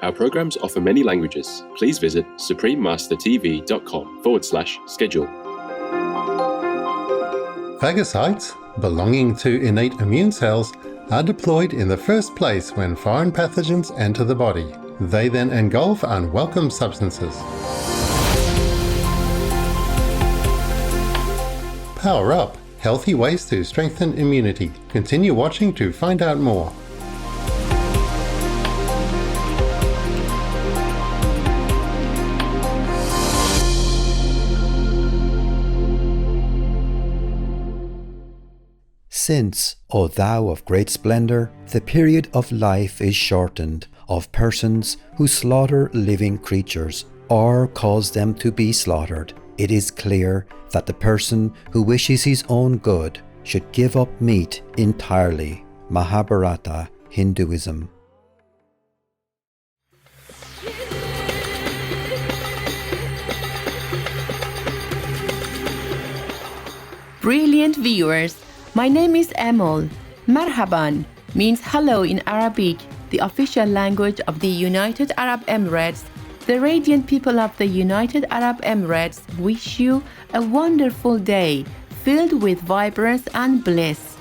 Our programs offer many languages. Please visit suprememastertv.com/schedule. Phagocytes, belonging to innate immune cells, are deployed in the first place when foreign pathogens enter the body. They then engulf unwelcome substances. Power Up, healthy ways to strengthen immunity. Continue watching to find out more. Since, O thou of great splendor, the period of life is shortened of persons who slaughter living creatures or cause them to be slaughtered, it is clear that the person who wishes his own good should give up meat entirely. Mahabharata, Hinduism. Brilliant viewers, my name is Emol. Marhaban means hello in Arabic, the official language of the United Arab Emirates. The radiant people of the United Arab Emirates wish you a wonderful day filled with vibrance and bliss.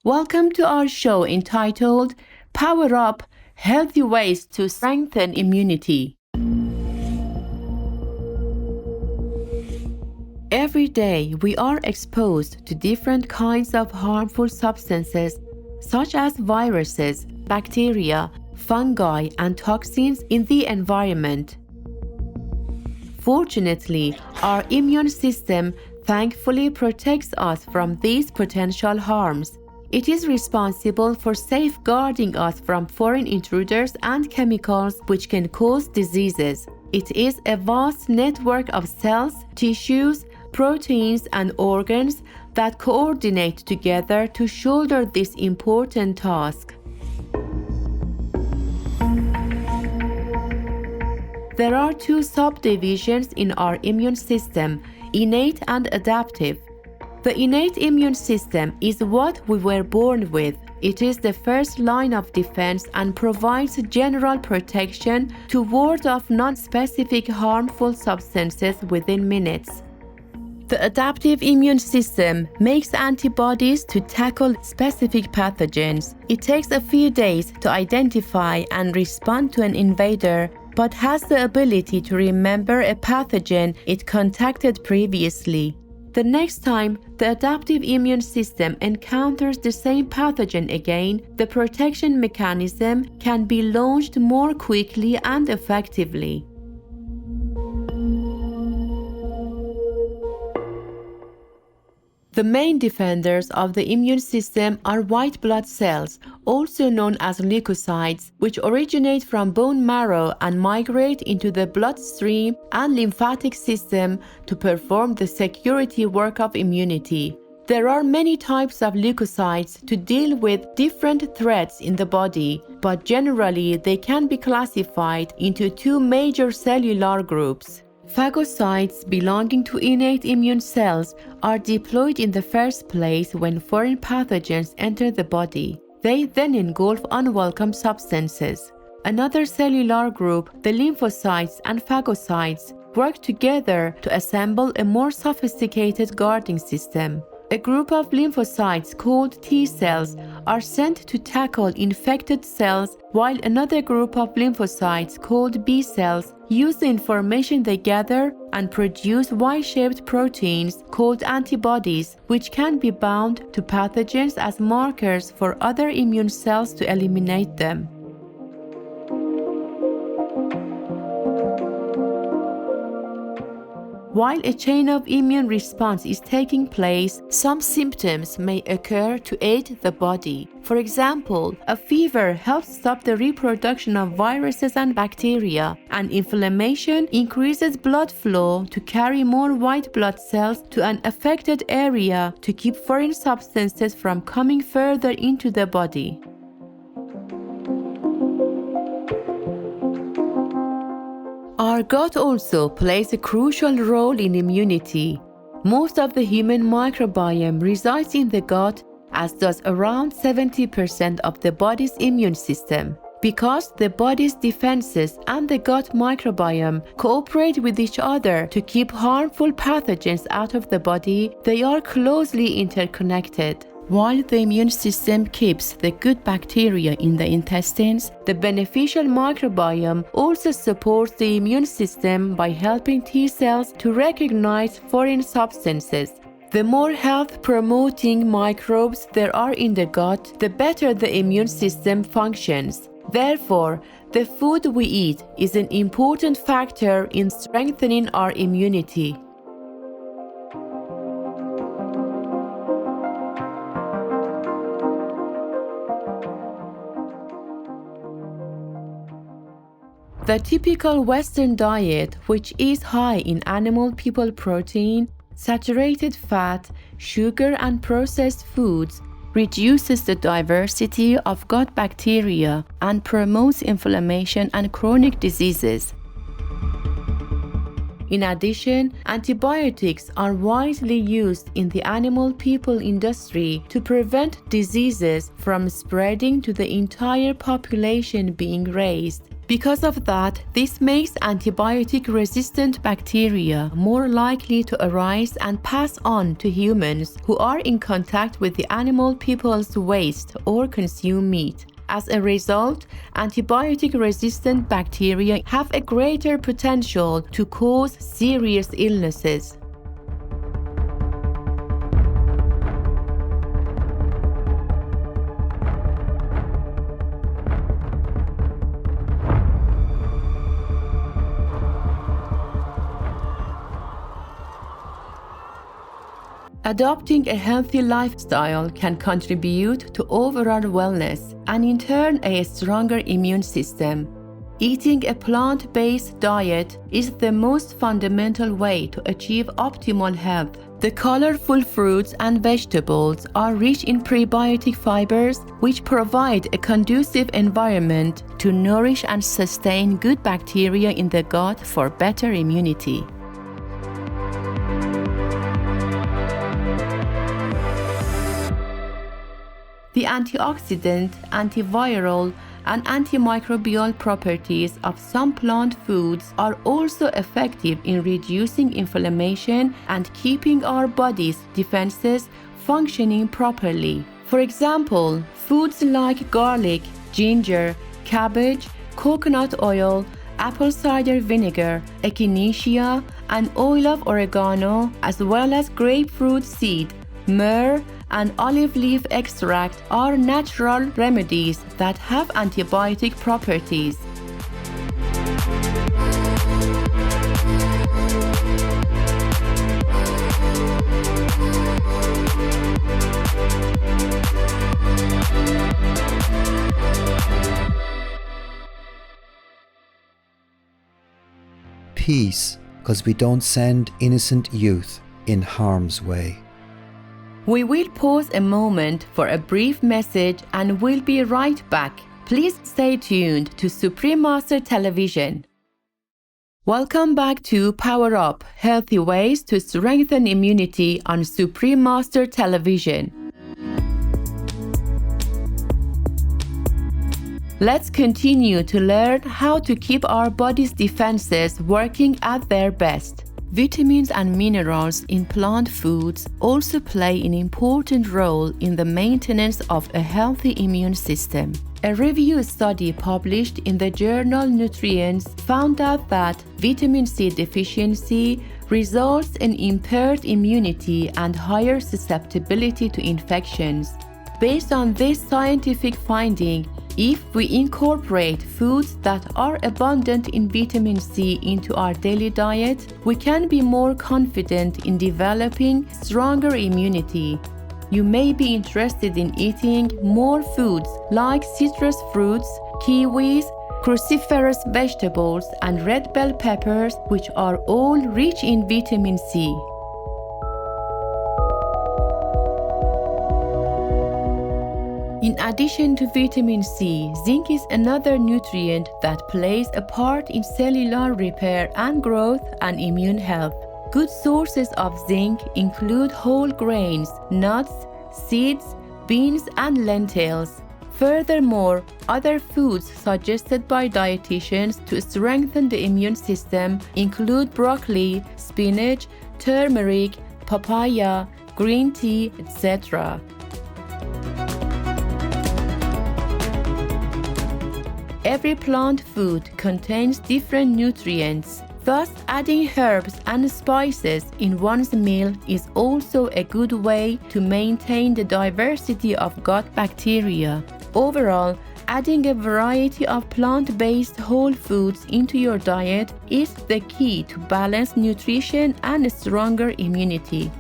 Welcome to our show entitled Power Up, Healthy Ways to Strengthen Immunity. Every day we are exposed to different kinds of harmful substances such as viruses, bacteria, fungi, and toxins in the environment. Fortunately, our immune system thankfully protects us from these potential harms. It is responsible for safeguarding us from foreign intruders and chemicals which can cause diseases. It is a vast network of cells, tissues, proteins, and organs that coordinate together to shoulder this important task. There are two subdivisions in our immune system, innate and adaptive. The innate immune system is what we were born with. It is the first line of defense and provides general protection to ward off non-specific harmful substances within minutes. The adaptive immune system makes antibodies to tackle specific pathogens. It takes a few days to identify and respond to an invader, but has the ability to remember a pathogen it contacted previously. The next time the adaptive immune system encounters the same pathogen again, the protection mechanism can be launched more quickly and effectively. The main defenders of the immune system are white blood cells, also known as leukocytes, which originate from bone marrow and migrate into the bloodstream and lymphatic system to perform the security work of immunity. There are many types of leukocytes to deal with different threats in the body, but generally they can be classified into two major cellular groups. Phagocytes belonging to innate immune cells are deployed in the first place when foreign pathogens enter the body. They then engulf unwelcome substances. Another cellular group, the lymphocytes and phagocytes, work together to assemble a more sophisticated guarding system. A group of lymphocytes called T cells are sent to tackle infected cells, while another group of lymphocytes called B cells use the information they gather and produce Y-shaped proteins called antibodies, which can be bound to pathogens as markers for other immune cells to eliminate them. While a chain of immune response is taking place, some symptoms may occur to aid the body. For example, a fever helps stop the reproduction of viruses and bacteria, and inflammation increases blood flow to carry more white blood cells to an affected area to keep foreign substances from coming further into the body. Our gut also plays a crucial role in immunity. Most of the human microbiome resides in the gut, as does around 70% of the body's immune system. Because the body's defenses and the gut microbiome cooperate with each other to keep harmful pathogens out of the body, they are closely interconnected. While the immune system keeps the good bacteria in the intestines, the beneficial microbiome also supports the immune system by helping T cells to recognize foreign substances. The more health-promoting microbes there are in the gut, the better the immune system functions. Therefore, the food we eat is an important factor in strengthening our immunity. The typical Western diet, which is high in animal people protein, saturated fat, sugar, and processed foods, reduces the diversity of gut bacteria and promotes inflammation and chronic diseases. In addition, antibiotics are widely used in the animal people industry to prevent diseases from spreading to the entire population being raised. Because of that, this makes antibiotic-resistant bacteria more likely to arise and pass on to humans who are in contact with the animal people's waste or consume meat. As a result, antibiotic-resistant bacteria have a greater potential to cause serious illnesses. Adopting a healthy lifestyle can contribute to overall wellness and in turn a stronger immune system. Eating a plant-based diet is the most fundamental way to achieve optimal health. The colorful fruits and vegetables are rich in prebiotic fibers, which provide a conducive environment to nourish and sustain good bacteria in the gut for better immunity. The antioxidant, antiviral, and antimicrobial properties of some plant foods are also effective in reducing inflammation and keeping our body's defenses functioning properly. For example, foods like garlic, ginger, cabbage, coconut oil, apple cider vinegar, echinacea, and oil of oregano, as well as grapefruit seed, myrrh, and olive leaf extract are natural remedies that have antibiotic properties. Peace, because we don't send innocent youth in harm's way. We will pause a moment for a brief message and we'll be right back. Please stay tuned to Supreme Master Television. Welcome back to Power Up, Healthy Ways to Strengthen Immunity on Supreme Master Television. Let's continue to learn how to keep our body's defenses working at their best. Vitamins and minerals in plant foods also play an important role in the maintenance of a healthy immune system. A review study published in the journal Nutrients found out that vitamin C deficiency results in impaired immunity and higher susceptibility to infections. Based on this scientific finding, if we incorporate foods that are abundant in vitamin C into our daily diet, we can be more confident in developing stronger immunity. You may be interested in eating more foods like citrus fruits, kiwis, cruciferous vegetables, and red bell peppers, which are all rich in vitamin C. In In addition to vitamin C, zinc is another nutrient that plays a part in cellular repair and growth and immune health. Good sources of zinc include whole grains, nuts, seeds, beans, and lentils. Furthermore, other foods suggested by dietitians to strengthen the immune system include broccoli, spinach, turmeric, papaya, green tea, etc. Every plant food contains different nutrients. Thus, adding herbs and spices in one's meal is also a good way to maintain the diversity of gut bacteria. Overall, adding a variety of plant-based whole foods into your diet is the key to balanced nutrition and stronger immunity.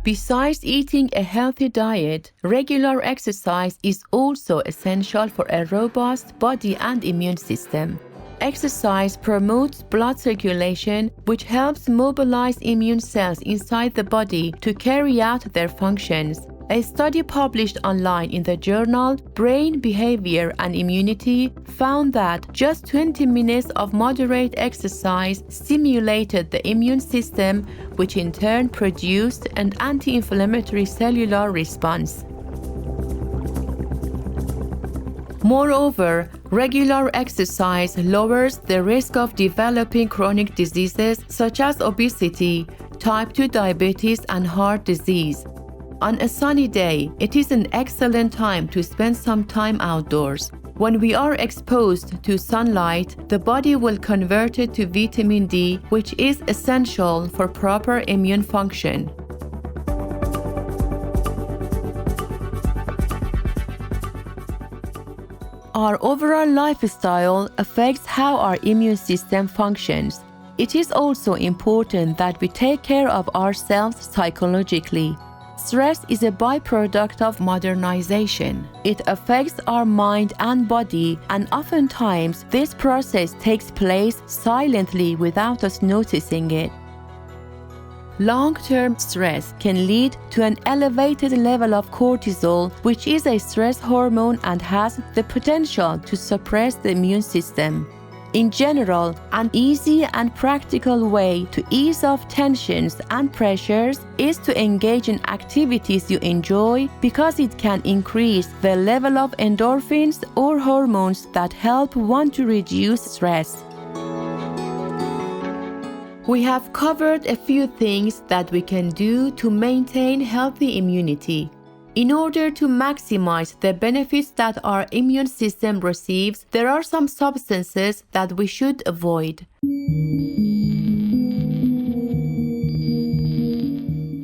Besides eating a healthy diet, regular exercise is also essential for a robust body and immune system. Exercise promotes blood circulation, which helps mobilize immune cells inside the body to carry out their functions. A study published online in the journal Brain Behavior and Immunity found that just 20 minutes of moderate exercise stimulated the immune system, which in turn produced an anti-inflammatory cellular response. Moreover, regular exercise lowers the risk of developing chronic diseases such as obesity, type 2 diabetes, and heart disease. On a sunny day, it is an excellent time to spend some time outdoors. When we are exposed to sunlight, the body will convert it to vitamin D, which is essential for proper immune function. Our overall lifestyle affects how our immune system functions. It is also important that we take care of ourselves psychologically. Stress is a byproduct of modernization. It affects our mind and body, and oftentimes this process takes place silently without us noticing it. Long-term stress can lead to an elevated level of cortisol, which is a stress hormone and has the potential to suppress the immune system. In general, an easy and practical way to ease off tensions and pressures is to engage in activities you enjoy, because it can increase the level of endorphins or hormones that help one to reduce stress. We have covered a few things that we can do to maintain healthy immunity. In order to maximize the benefits that our immune system receives, there are some substances that we should avoid.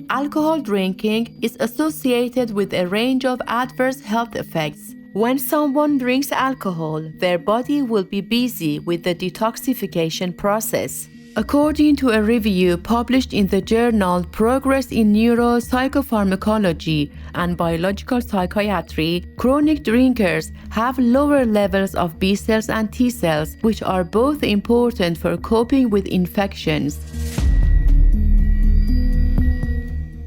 Alcohol drinking is associated with a range of adverse health effects. When someone drinks alcohol, their body will be busy with the detoxification process. According to a review published in the journal Progress in Neuropsychopharmacology and Biological Psychiatry, chronic drinkers have lower levels of B cells and T cells, which are both important for coping with infections.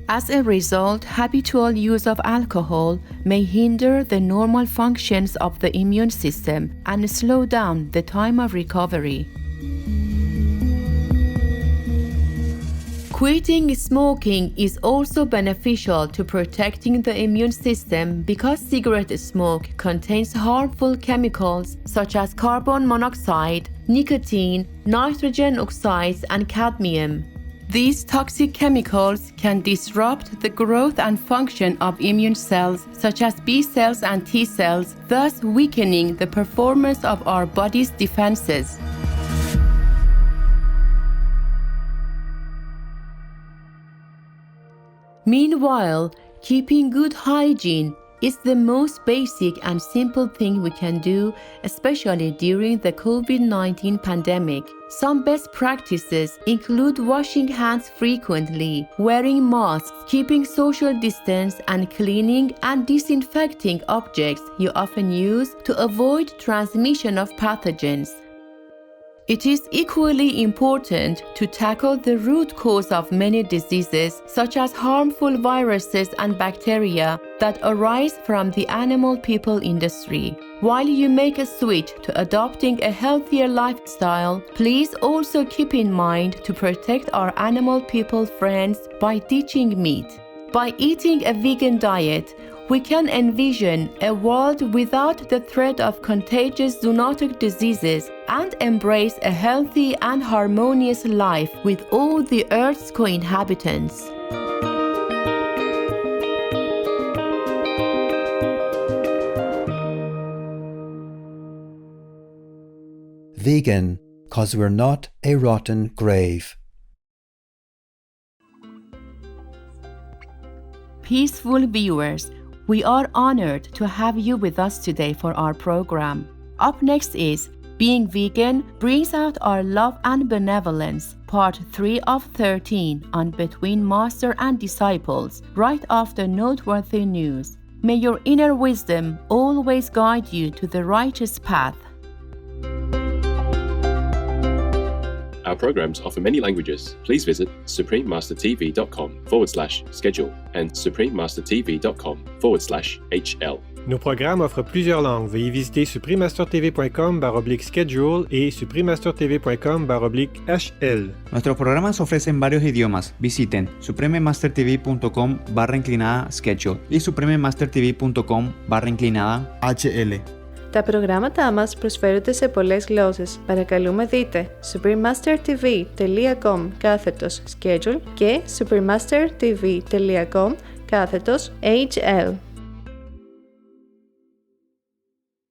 As a result, habitual use of alcohol may hinder the normal functions of the immune system and slow down the time of recovery. Quitting smoking is also beneficial to protecting the immune system, because cigarette smoke contains harmful chemicals such as carbon monoxide, nicotine, nitrogen oxides, and cadmium. These toxic chemicals can disrupt the growth and function of immune cells such as B cells and T cells, thus weakening the performance of our body's defenses. Meanwhile, keeping good hygiene is the most basic and simple thing we can do, especially during the COVID-19 pandemic. Some best practices include washing hands frequently, wearing masks, keeping social distance, and cleaning and disinfecting objects you often use to avoid transmission of pathogens. It is equally important to tackle the root cause of many diseases, such as harmful viruses and bacteria that arise from the animal-people industry. While you make a switch to adopting a healthier lifestyle, please also keep in mind to protect our animal-people friends by ditching meat. By eating a vegan diet, we can envision a world without the threat of contagious zoonotic diseases and embrace a healthy and harmonious life with all the Earth's co-inhabitants. Vegan, 'cause we're not a rotten grave. Peaceful viewers, we are honored to have you with us today for our program. Up next is Being Vegan Brings Out Our Love and Benevolence, Part 3 of 13 on Between Master and Disciples, right after noteworthy news. May your inner wisdom always guide you to the righteous path. Our programs offer many languages. Please visit suprememastertv.com/schedule and suprememastertv.com/HL. Nos programmes offrent plusieurs langues. Veuillez visiter suprememastertv.com/schedule y suprememastertv.com/HL. Nuestros programas ofrecen varios idiomas. Visiten suprememastertv.com/schedule y suprememastertv.com/HL. Τα προγράμματά μας προσφέρονται σε πολλές γλώσσες. Παρακαλούμε δείτε suprememastertv.com/schedule και suprememastertv.com/HL.